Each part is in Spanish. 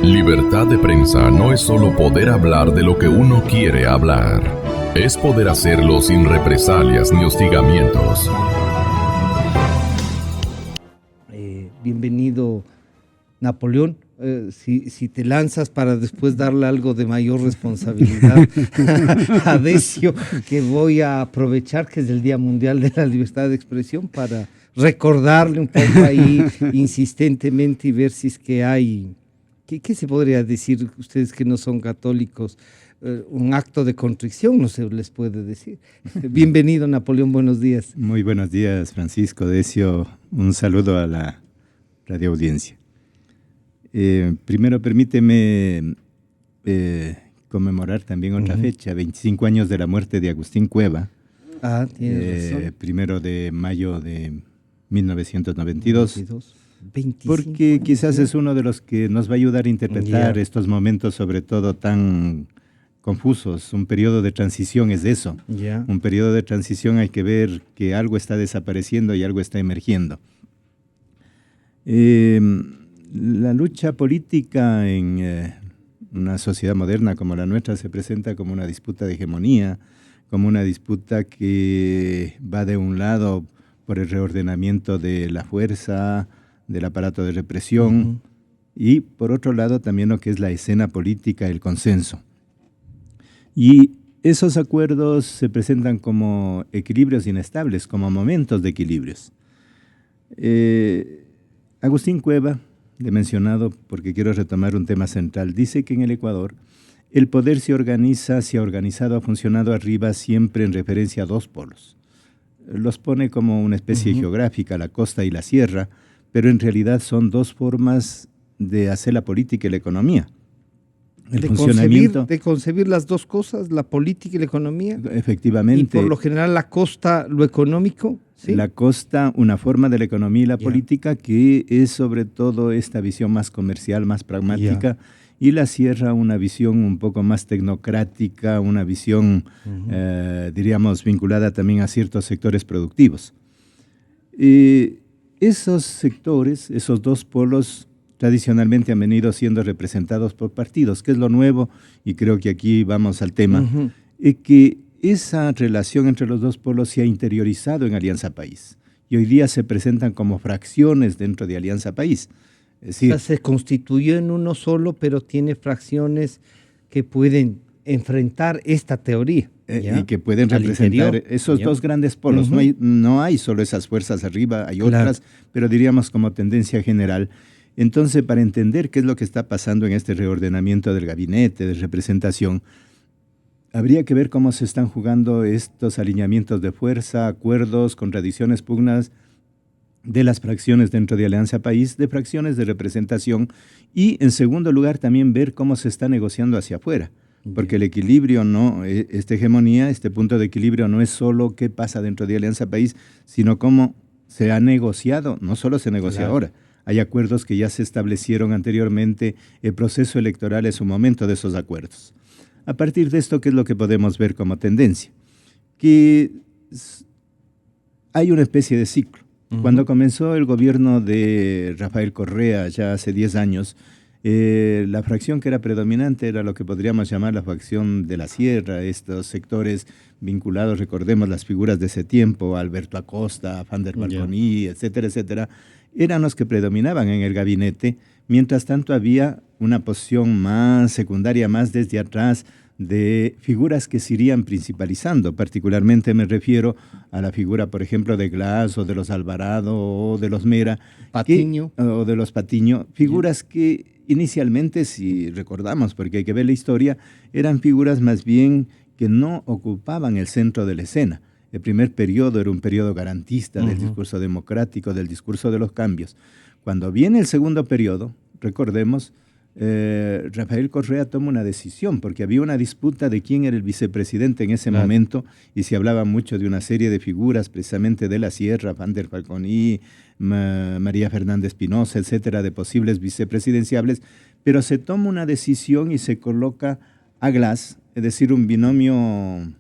Libertad de prensa no es solo poder hablar de lo que uno quiere hablar. Es poder hacerlo sin represalias ni hostigamientos. Bienvenido, Napoleón. Si te lanzas para después darle algo de mayor responsabilidad a Decio, que voy a aprovechar que es el Día Mundial de la Libertad de Expresión para recordarle un poco ahí insistentemente y ver si es que hay, ¿qué se podría decir ustedes que no son católicos? Un acto de contrición, no se les puede decir. Bienvenido, Napoleón, buenos días. Muy buenos días, Francisco, Decio, un saludo a la radioaudiencia. Primero permíteme conmemorar también otra fecha, 25 años de la muerte de Agustín Cueva. Tienes razón. 1 de mayo de 1992. 25 porque años, quizás ¿sí? es uno de los que nos va a ayudar a interpretar estos momentos, sobre todo tan confusos. Un periodo de transición es eso. Un periodo de transición hay que ver que algo está desapareciendo y algo está emergiendo. La lucha política en una sociedad moderna como la nuestra se presenta como una disputa de hegemonía, como una disputa que va de un lado por el reordenamiento de la fuerza, del aparato de represión, y por otro lado también lo que es la escena política, el consenso. Y esos acuerdos se presentan como equilibrios inestables, como momentos de equilibrios. Agustín Cueva, le he mencionado porque quiero retomar un tema central, dice que en el Ecuador el poder se ha organizado, ha funcionado arriba siempre en referencia a dos polos. Los pone como una especie geográfica, la costa y la sierra, pero en realidad son dos formas de hacer la política y la economía. De concebir las dos cosas, la política y la economía. Efectivamente. Y por lo general la costa, lo económico. ¿Sí? La costa, una forma de la economía y la política que es sobre todo esta visión más comercial, más pragmática, y la sierra una visión un poco más tecnocrática, una visión, diríamos, vinculada también a ciertos sectores productivos. Esos sectores, esos dos polos, tradicionalmente han venido siendo representados por partidos, que es lo nuevo, y creo que aquí vamos al tema, que esa relación entre los dos polos se ha interiorizado en Alianza País, y hoy día se presentan como fracciones dentro de Alianza País. Es decir, o sea, se constituyó en uno solo, pero tiene fracciones que pueden enfrentar esta teoría. Y que pueden representar esos dos grandes polos. No hay solo esas fuerzas arriba, hay otras, pero diríamos como tendencia general. Entonces, para entender qué es lo que está pasando en este reordenamiento del gabinete de representación, habría que ver cómo se están jugando estos alineamientos de fuerza, acuerdos, contradicciones, pugnas de las fracciones dentro de Alianza País, de fracciones de representación, y en segundo lugar también ver cómo se está negociando hacia afuera. Porque el equilibrio, esta hegemonía, este punto de equilibrio no es solo qué pasa dentro de Alianza País, sino cómo se ha negociado, no solo se negocia ahora. Hay acuerdos que ya se establecieron anteriormente, el proceso electoral es un momento de esos acuerdos. A partir de esto, ¿qué es lo que podemos ver como tendencia? Que hay una especie de ciclo. Cuando comenzó el gobierno de Rafael Correa, ya hace 10 años, la fracción que era predominante era lo que podríamos llamar la fracción de la sierra, estos sectores vinculados, recordemos las figuras de ese tiempo, Alberto Acosta, Van der Balconi, etcétera, etcétera, eran los que predominaban en el gabinete. Mientras tanto había una posición más secundaria, más desde atrás, de figuras que se irían principalizando. Particularmente me refiero a la figura, por ejemplo, de Glass o de los Alvarado o de los Mera. Patiño. O de los Patiño. Figuras que inicialmente, si recordamos, porque hay que ver la historia, eran figuras más bien que no ocupaban el centro de la escena. El primer periodo era un periodo garantista del discurso democrático, del discurso de los cambios. Cuando viene el segundo periodo, recordemos, Rafael Correa toma una decisión, porque había una disputa de quién era el vicepresidente en ese momento, y se hablaba mucho de una serie de figuras, precisamente de la Sierra, Van der Balconi, María Fernández Espinosa, etcétera, de posibles vicepresidenciables, pero se toma una decisión y se coloca a Glass, es decir, un binomio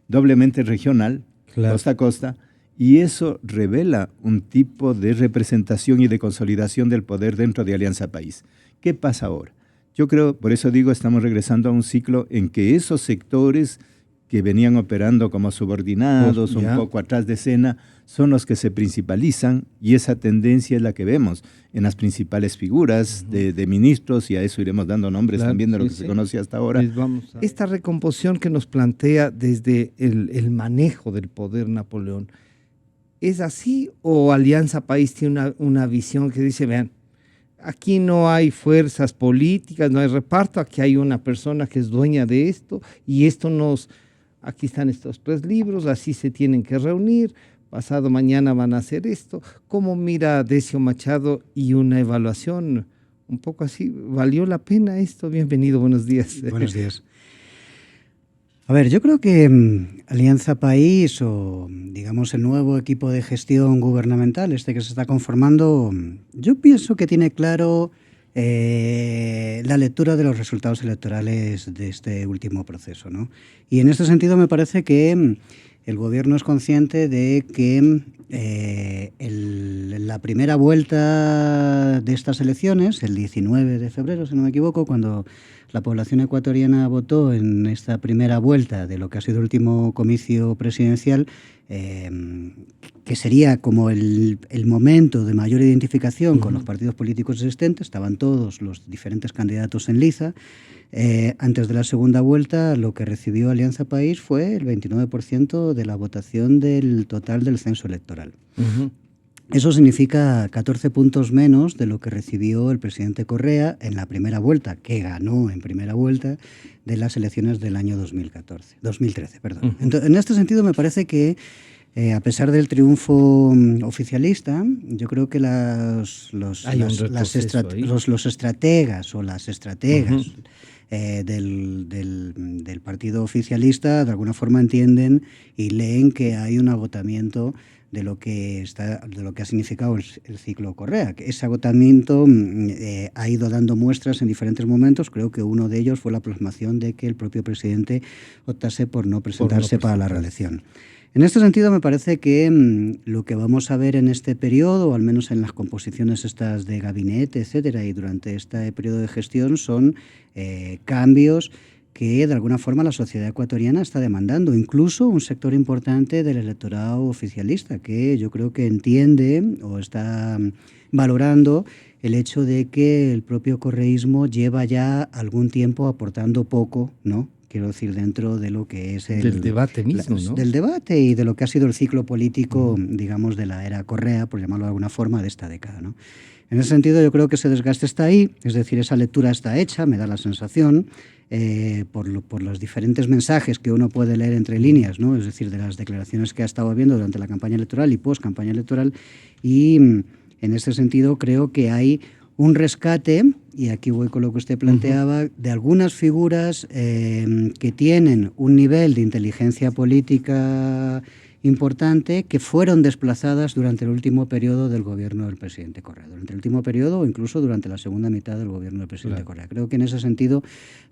doblemente regional, costa a costa, y eso revela un tipo de representación y de consolidación del poder dentro de Alianza País. ¿Qué pasa ahora? Yo creo, por eso digo, estamos regresando a un ciclo en que esos sectores que venían operando como subordinados, un poco atrás de escena, son los que se principalizan, y esa tendencia es la que vemos en las principales figuras de ministros, y a eso iremos dando nombres también de lo que se conoce hasta ahora. Esta recomposición que nos plantea desde el manejo del poder Napoleón, ¿es así o Alianza País tiene una visión que dice, vean, aquí no hay fuerzas políticas, no hay reparto, aquí hay una persona que es dueña de esto, y aquí están estos 3 libros, así se tienen que reunir, pasado mañana van a hacer esto? ¿Cómo mira Decio Machado y una evaluación un poco así? ¿Valió la pena esto? Bienvenido, buenos días. Buenos días. A ver, yo creo que Alianza País, o digamos el nuevo equipo de gestión gubernamental, que se está conformando, yo pienso que tiene claro la lectura de los resultados electorales de este último proceso, ¿no? Y en este sentido me parece que el gobierno es consciente de que la primera vuelta de estas elecciones, el 19 de febrero, si no me equivoco, cuando la población ecuatoriana votó en esta primera vuelta de lo que ha sido el último comicio presidencial, que sería como el momento de mayor identificación con los partidos políticos existentes, estaban todos los diferentes candidatos en liza. Antes de la segunda vuelta, lo que recibió Alianza País fue el 29% de la votación del total del censo electoral. Eso significa 14 puntos menos de lo que recibió el presidente Correa en la primera vuelta, que ganó en primera vuelta de las elecciones del año 2013. Entonces, en este sentido, me parece que a pesar del triunfo oficialista, yo creo que los estrategas o las estrategas del partido oficialista de alguna forma entienden y leen que hay un agotamiento de lo que ha significado el ciclo Correa. Ese agotamiento ha ido dando muestras en diferentes momentos. Creo que uno de ellos fue la plasmación de que el propio presidente optase por no presentarse para la reelección. En este sentido, me parece que lo que vamos a ver en este periodo, o al menos en las composiciones estas de gabinete, etcétera, y durante este periodo de gestión, son cambios que de alguna forma la sociedad ecuatoriana está demandando, incluso un sector importante del electorado oficialista, que yo creo que entiende o está valorando el hecho de que el propio correísmo lleva ya algún tiempo aportando poco, ¿no? Quiero decir, dentro de lo que es del debate mismo, ¿no? Del debate y de lo que ha sido el ciclo político, digamos, de la era Correa, por llamarlo de alguna forma, de esta década, ¿no? En ese sentido, yo creo que ese desgaste está ahí, es decir, esa lectura está hecha, me da la sensación, por los diferentes mensajes que uno puede leer entre líneas, ¿no? Es decir, de las declaraciones que ha estado viendo durante la campaña electoral y post-campaña electoral, y en ese sentido creo que hay un rescate, y aquí voy con lo que usted planteaba, de algunas figuras que tienen un nivel de inteligencia política importante, que fueron desplazadas durante el último periodo del gobierno del presidente Correa, durante el último periodo o incluso durante la segunda mitad del gobierno del presidente Correa. Creo que en ese sentido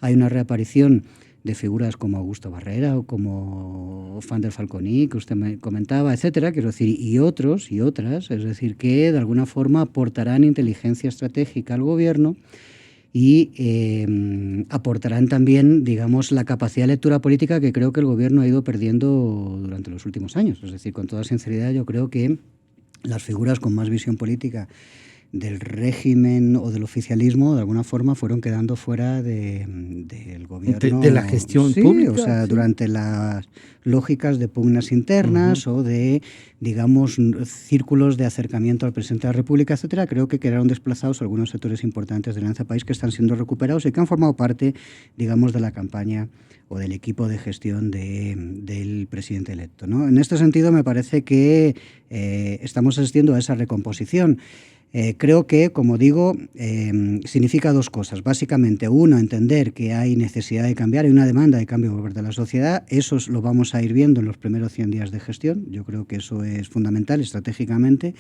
hay una reaparición de figuras como Augusto Barrera o como Fander Falconi, que usted me comentaba, etcétera, quiero decir, y otros y otras, es decir, que de alguna forma aportarán inteligencia estratégica al gobierno y aportarán también, digamos, la capacidad de lectura política que creo que el gobierno ha ido perdiendo durante los últimos años. Es decir, con toda sinceridad, yo creo que las figuras con más visión política del régimen o del oficialismo, de alguna forma, fueron quedando fuera del gobierno. De la gestión pública. O sea, durante las lógicas de pugnas internas o de, digamos, círculos de acercamiento al presidente de la República, etcétera. Creo que quedaron desplazados algunos sectores importantes de Alianza País que están siendo recuperados y que han formado parte, digamos, de la campaña o del equipo de gestión del presidente electo, ¿no? En este sentido, me parece que estamos asistiendo a esa recomposición. Creo que, como digo, significa dos cosas. Básicamente, uno, entender que hay necesidad de cambiar, hay una demanda de cambio por parte de la sociedad. Eso lo vamos a ir viendo en los primeros 100 días de gestión. Yo creo que eso es fundamental estratégicamente.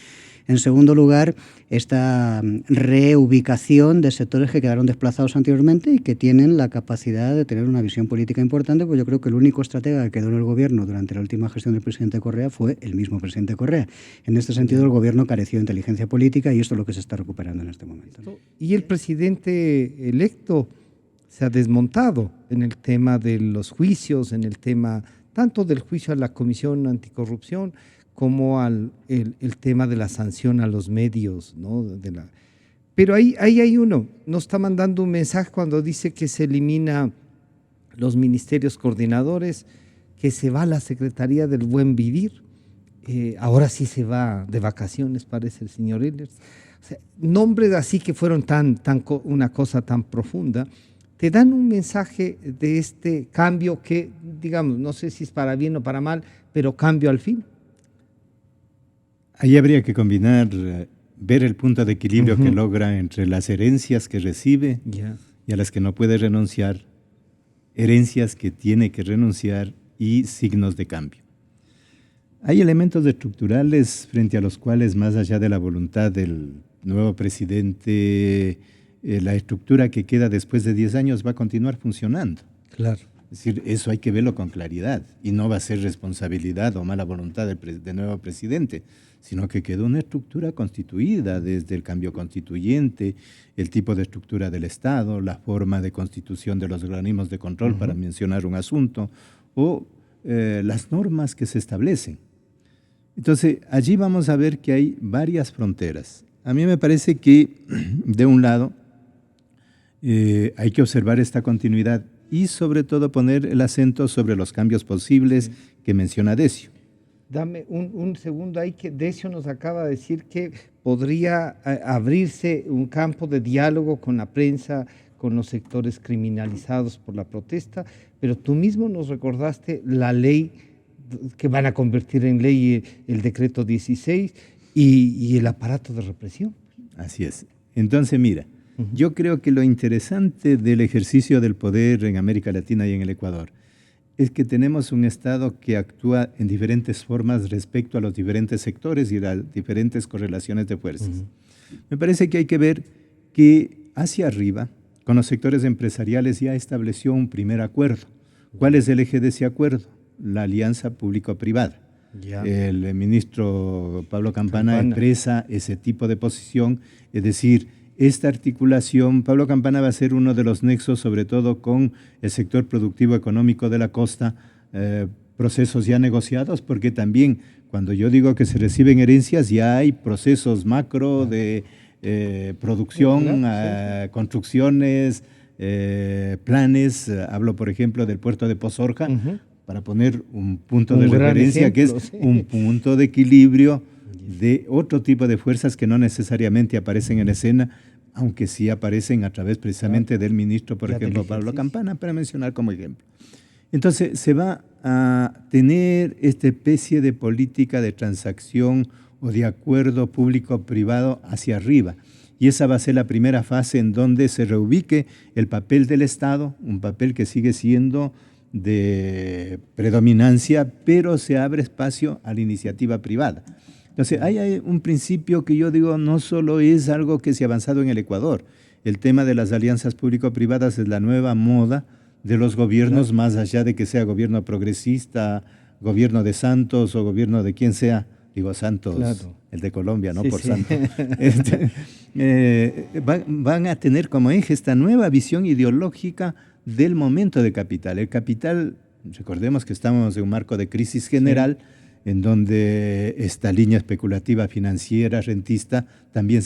En segundo lugar, esta reubicación de sectores que quedaron desplazados anteriormente y que tienen la capacidad de tener una visión política importante, pues yo creo que el único estratega que quedó en el gobierno durante la última gestión del presidente Correa fue el mismo presidente Correa. En este sentido, el gobierno careció de inteligencia política y esto es lo que se está recuperando en este momento, ¿no? Y el presidente electo se ha desmontado en el tema de los juicios, en el tema tanto del juicio a la Comisión Anticorrupción como el tema de la sanción a los medios, ¿no? Pero ahí hay uno, nos está mandando un mensaje cuando dice que se elimina los ministerios coordinadores, que se va la Secretaría del Buen Vivir, ahora sí se va de vacaciones, parece el señor Ehlers. O sea, nombres así que fueron una cosa tan profunda, te dan un mensaje de este cambio que, digamos, no sé si es para bien o para mal, pero cambio al fin. Ahí habría que combinar, ver el punto de equilibrio que logra entre las herencias que recibe y a las que no puede renunciar, herencias que tiene que renunciar y signos de cambio. Hay elementos estructurales frente a los cuales, más allá de la voluntad del nuevo presidente, la estructura que queda después de 10 años va a continuar funcionando. Claro. Es decir, eso hay que verlo con claridad y no va a ser responsabilidad o mala voluntad del nuevo presidente, sino que quedó una estructura constituida desde el cambio constituyente, el tipo de estructura del Estado, la forma de constitución de los organismos de control, para mencionar un asunto, o las normas que se establecen. Entonces, allí vamos a ver que hay varias fronteras. A mí me parece que, de un lado, hay que observar esta continuidad y sobre todo poner el acento sobre los cambios posibles que menciona Decio. Dame un segundo ahí, que Decio nos acaba de decir que podría abrirse un campo de diálogo con la prensa, con los sectores criminalizados por la protesta, pero tú mismo nos recordaste la ley que van a convertir en ley, el decreto 16 y el aparato de represión. Así es. Entonces, mira, yo creo que lo interesante del ejercicio del poder en América Latina y en el Ecuador es que tenemos un Estado que actúa en diferentes formas respecto a los diferentes sectores y las diferentes correlaciones de fuerzas. Me parece que hay que ver que hacia arriba, con los sectores empresariales, ya estableció un primer acuerdo. ¿Cuál es el eje de ese acuerdo? La alianza público-privada. El ministro Pablo Campana expresa ese tipo de posición, es decir, esta articulación, Pablo Campana va a ser uno de los nexos, sobre todo con el sector productivo económico de la costa, procesos ya negociados, porque también cuando yo digo que se reciben herencias, ya hay procesos macro de producción, construcciones, planes. Hablo, por ejemplo, del puerto de Pozorca, para poner un punto de referencia, que es un punto de equilibrio de otro tipo de fuerzas que no necesariamente aparecen en escena, aunque sí aparecen a través precisamente del ministro, por ejemplo, Pablo Campana, para mencionar como ejemplo. Entonces, se va a tener esta especie de política de transacción o de acuerdo público-privado hacia arriba. Y esa va a ser la primera fase en donde se reubique el papel del Estado, un papel que sigue siendo de predominancia, pero se abre espacio a la iniciativa privada. Entonces, hay un principio que yo digo, no solo es algo que se ha avanzado en el Ecuador. El tema de las alianzas público-privadas es la nueva moda de los gobiernos, más allá de que sea gobierno progresista, gobierno de Santos o gobierno de quien sea. Digo Santos, el de Colombia, no por Santos. Van a tener como eje esta nueva visión ideológica del momento de capital. El capital, recordemos que estamos en un marco de crisis general, en donde esta línea especulativa financiera, rentista, también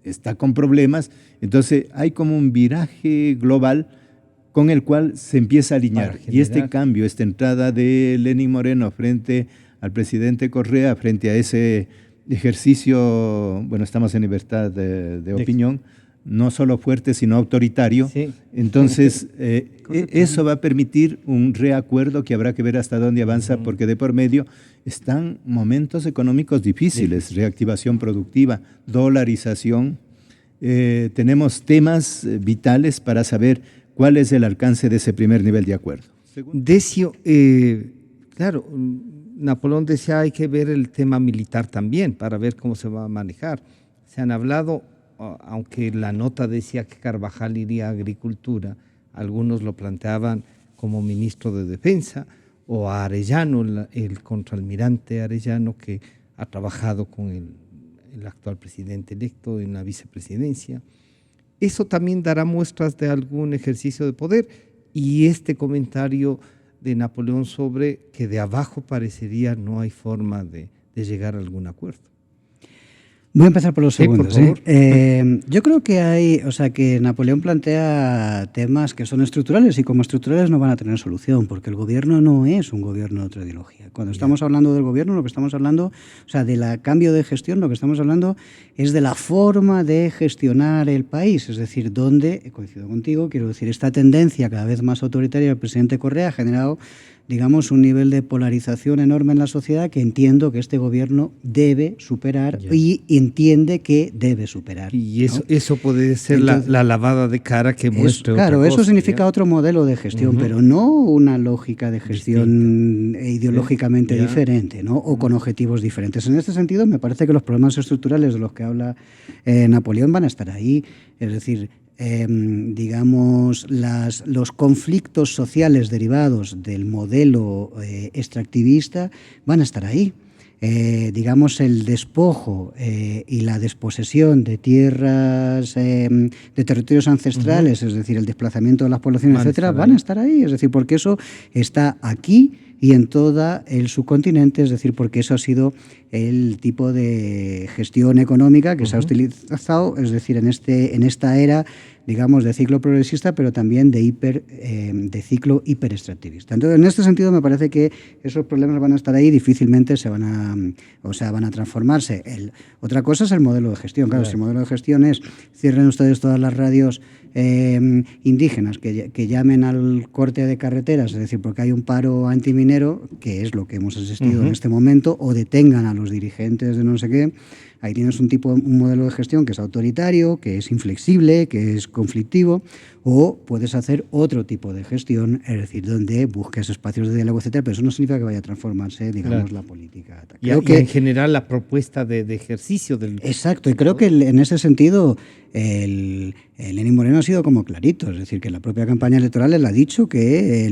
está con problemas. Entonces hay como un viraje global con el cual se empieza a alinear. Y este cambio, esta entrada de Lenín Moreno frente al presidente Correa, frente a ese ejercicio, bueno, estamos en libertad de opinión, no solo fuerte, sino autoritario. Entonces, eso va a permitir un reacuerdo que habrá que ver hasta dónde avanza, porque de por medio están momentos económicos difíciles, reactivación productiva, dolarización. Tenemos temas vitales para saber cuál es el alcance de ese primer nivel de acuerdo. Decio, claro, Napoleón decía hay que ver el tema militar también para ver cómo se va a manejar. Se han hablado, aunque la nota decía que Carvajal iría a Agricultura, algunos lo planteaban como ministro de Defensa, o a Arellano, el contraalmirante Arellano, que ha trabajado con el el actual presidente electo en la vicepresidencia. Eso también dará muestras de algún ejercicio de poder, y este comentario de Napoleón sobre que de abajo parecería no hay forma de llegar a algún acuerdo. Voy a empezar por los segundos. Por favor. Yo creo que que Napoleón plantea temas que son estructurales y como estructurales no van a tener solución, porque el gobierno no es un gobierno de otra ideología. Cuando estamos hablando del gobierno, lo que estamos hablando, del cambio de gestión, lo que estamos hablando es de la forma de gestionar el país, es decir, donde, coincido contigo, quiero decir, esta tendencia cada vez más autoritaria del presidente Correa ha generado, digamos, un nivel de polarización enorme en la sociedad que entiendo que este gobierno debe superar y entiende que debe superar. Y eso puede ser entonces, la lavada de cara que muestre claro, otra eso cosa, significa otro modelo de gestión, pero no una lógica de gestión ideológicamente diferente, ¿no? O con objetivos diferentes. En este sentido, me parece que los problemas estructurales de los que habla Napoleón van a estar ahí, es decir, digamos, los conflictos sociales derivados del modelo extractivista van a estar ahí. Digamos, el despojo y la desposesión de tierras, de territorios ancestrales, es decir, el desplazamiento de las poblaciones, etcétera, van a estar ahí. Es decir, porque eso está aquí y en todo el subcontinente, es decir, porque eso ha sido el tipo de gestión económica que se ha utilizado, es decir, en esta era, digamos, de ciclo progresista, pero también de ciclo hiperextractivista. Entonces, en este sentido, me parece que esos problemas van a estar ahí y difícilmente van a transformarse. Otra cosa es el modelo de gestión. Claro, si el modelo de gestión es cierren ustedes todas las radios indígenas que llamen al corte de carreteras, es decir, porque hay un paro antiminero, que es lo que hemos asistido en este momento, o detengan a los dirigentes de no sé qué. Ahí tienes un modelo de gestión que es autoritario, que es inflexible, que es conflictivo, o puedes hacer otro tipo de gestión, es decir, donde busques espacios de diálogo, etcétera, pero eso no significa que vaya a transformarse, digamos, la política. Creo que en general la propuesta de ejercicio del... Exacto, y creo que en ese sentido Lenín Moreno ha sido como clarito, es decir, que la propia campaña electoral él ha dicho que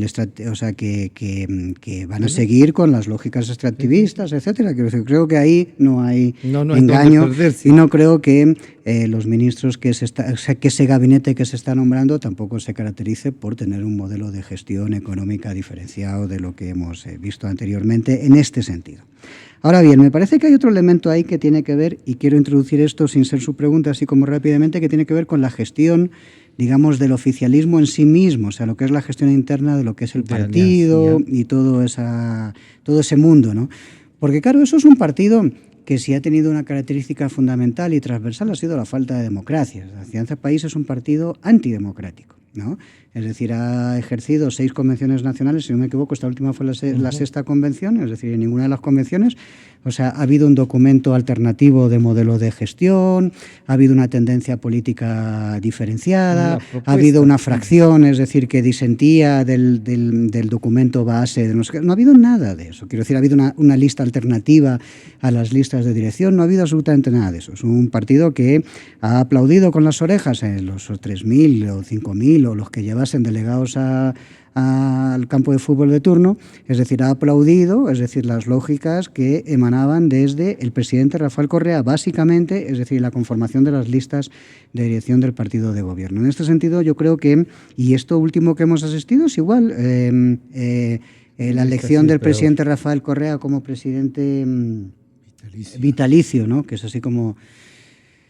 que van a seguir con las lógicas extractivistas, etcétera. Creo que ahí no hay engaño y no creo que los ministros que ese gabinete que se está nombrando tampoco se caracterice por tener un modelo de gestión económica diferenciado de lo que hemos visto anteriormente en este sentido. Ahora bien, me parece que hay otro elemento ahí que tiene que ver, y quiero introducir esto sin ser su pregunta, así como rápidamente, que tiene que ver con la gestión, digamos, del oficialismo en sí mismo, o sea, lo que es la gestión interna de lo que es el partido y todo ese mundo, ¿no? Porque, claro, eso es un partido que si ha tenido una característica fundamental y transversal ha sido la falta de democracia. La Alianza País es un partido antidemocrático, ¿no? Es decir, ha ejercido 6 convenciones nacionales, si no me equivoco, esta última fue la 6ª convención, es decir, en ninguna de las convenciones, o sea, ha habido un documento alternativo de modelo de gestión, ha habido una tendencia política diferenciada, ha habido una fracción, es decir, que disentía del documento base, no ha habido nada de eso, quiero decir, ha habido una lista alternativa a las listas de dirección, no ha habido absolutamente nada de eso. Es un partido que ha aplaudido con las orejas en los 3.000 o 5.000 o los que llevasen delegados al campo de fútbol de turno, es decir, ha aplaudido, es decir, las lógicas que emanaban desde el presidente Rafael Correa, básicamente, es decir, la conformación de las listas de dirección del partido de gobierno. En este sentido, yo creo que, y esto último que hemos asistido es igual, la elección del presidente Rafael Correa como presidente vitalicio, ¿no? Que es así como...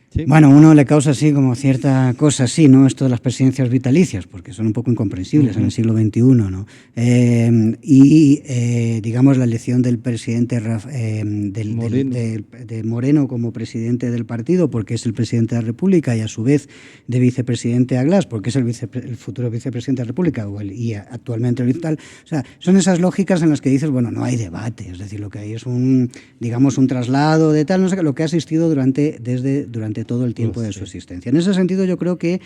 Sí. Bueno, uno le causa así como cierta cosa así, ¿no? Esto de las presidencias vitalicias, porque son un poco incomprensibles en el siglo XXI, ¿no? Digamos, la elección del presidente de Moreno como presidente del partido, porque es el presidente de la República, y a su vez de vicepresidente a Glass, porque es el futuro vicepresidente de la República, y actualmente el tal. O sea, son esas lógicas en las que dices, bueno, no hay debate, es decir, lo que hay es un traslado de tal, no sé qué, lo que ha existido durante todo el tiempo de su existencia. En ese sentido, yo creo que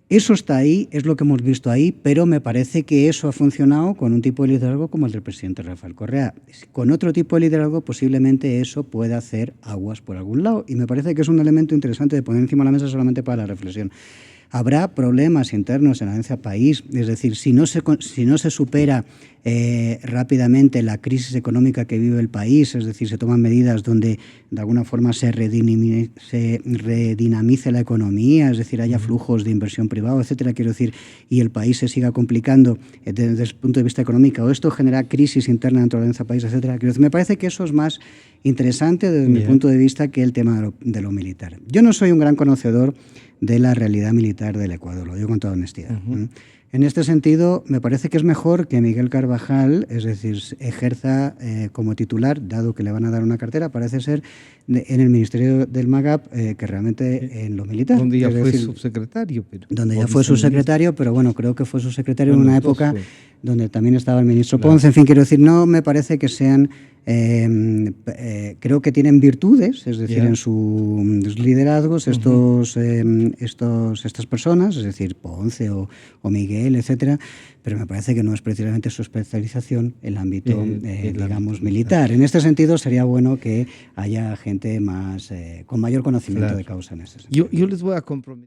eso está ahí, es lo que hemos visto ahí, pero me parece que eso ha funcionado con un tipo de liderazgo como el del presidente Rafael Correa. Con otro tipo de liderazgo, posiblemente eso pueda hacer aguas por algún lado, y me parece que es un elemento interesante de poner encima de la mesa solamente para la reflexión. Habrá problemas internos en la Alianza País, es decir, si no se supera rápidamente la crisis económica que vive el país, es decir, se toman medidas donde de alguna forma se redinamice la economía, es decir, haya flujos de inversión privada, etcétera, quiero decir, y el país se siga complicando desde el punto de vista económico, o esto genera crisis interna dentro de la Alianza País, etcétera, quiero decir, me parece que eso es más interesante desde mi punto de vista que el tema de lo militar. Yo no soy un gran conocedor de la realidad militar del Ecuador, lo digo con toda honestidad. En este sentido, me parece que es mejor que Miguel Carvajal, es decir, ejerza como titular, dado que le van a dar una cartera, parece ser, en el Ministerio del MAGAP, que realmente en lo militar. Donde ya fue subsecretario. Donde ya fue subsecretario, pero bueno, creo que fue subsecretario en una época donde también estaba el ministro Ponce. En fin, quiero decir, no me parece que sean... creo que tienen virtudes, es decir, en sus liderazgos estas personas, es decir, Ponce o Miguel, etcétera, pero me parece que no es precisamente su especialización el ámbito, digamos, militar. En este sentido, sería bueno que haya gente más con mayor conocimiento de causa en este sentido. Yo les voy a comprometer.